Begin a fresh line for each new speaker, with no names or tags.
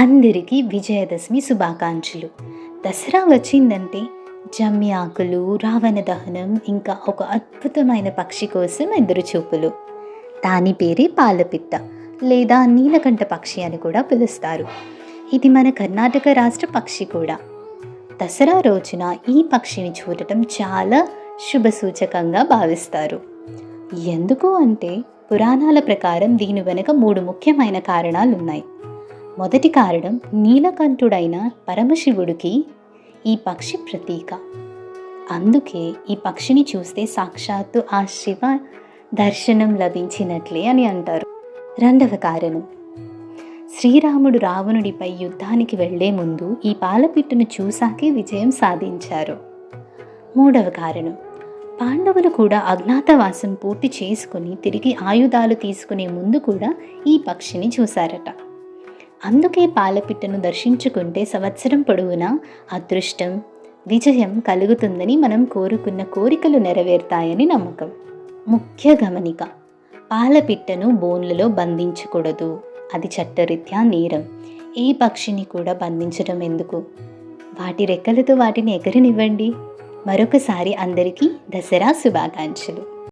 అందరికీ విజయదశమి శుభాకాంక్షలు. దసరా వచ్చిందంటే జమ్మి ఆకులు, రావణ దహనం, ఇంకా ఒక అద్భుతమైన పక్షి కోసం ఎదురుచూపులు. దాని పేరే పాలపిట్ట లేదా నీలకంఠ పక్షి అని కూడా పిలుస్తారు. ఇది మన కర్ణాటక రాష్ట్ర పక్షి కూడా. దసరా రోజున ఈ పక్షిని చూడటం చాలా శుభసూచకంగా భావిస్తారు. ఎందుకు అంటే పురాణాల ప్రకారం దీని వెనుక 3 ముఖ్యమైన కారణాలున్నాయి. మొదటి కారణం, నీలకంఠుడైన పరమశివుడికి ఈ పక్షి ప్రతీక. అందుకే ఈ పక్షిని చూస్తే సాక్షాత్తు ఆ శివ దర్శనం లభించినట్లే అని అంటారు. రెండవ కారణం, శ్రీరాముడు రావణుడిపై యుద్ధానికి వెళ్లే ముందు ఈ పాలపిట్టను చూశాకే విజయం సాధించారు. మూడవ కారణం, పాండవులు కూడా అజ్ఞాతవాసం పూర్తి చేసుకుని తిరిగి ఆయుధాలు తీసుకునే ముందు కూడా ఈ పక్షిని చూశారట. అందుకే పాలపిట్టను దర్శించుకుంటే సంవత్సరం పొడవునా అదృష్టం, విజయం కలుగుతుందని, మనం కోరుకున్న కోరికలు నెరవేరుతాయని నమ్మకం. ముఖ్య గమనిక, పాలపిట్టను బోన్లలో బంధించకూడదు. అది చట్టరీత్యా నేరం. ఏ పక్షిని కూడా బంధించడం ఎందుకు? వాటి రెక్కలతో వాటిని ఎగరనివ్వండి. మరొకసారి అందరికీ దసరా శుభాకాంక్షలు.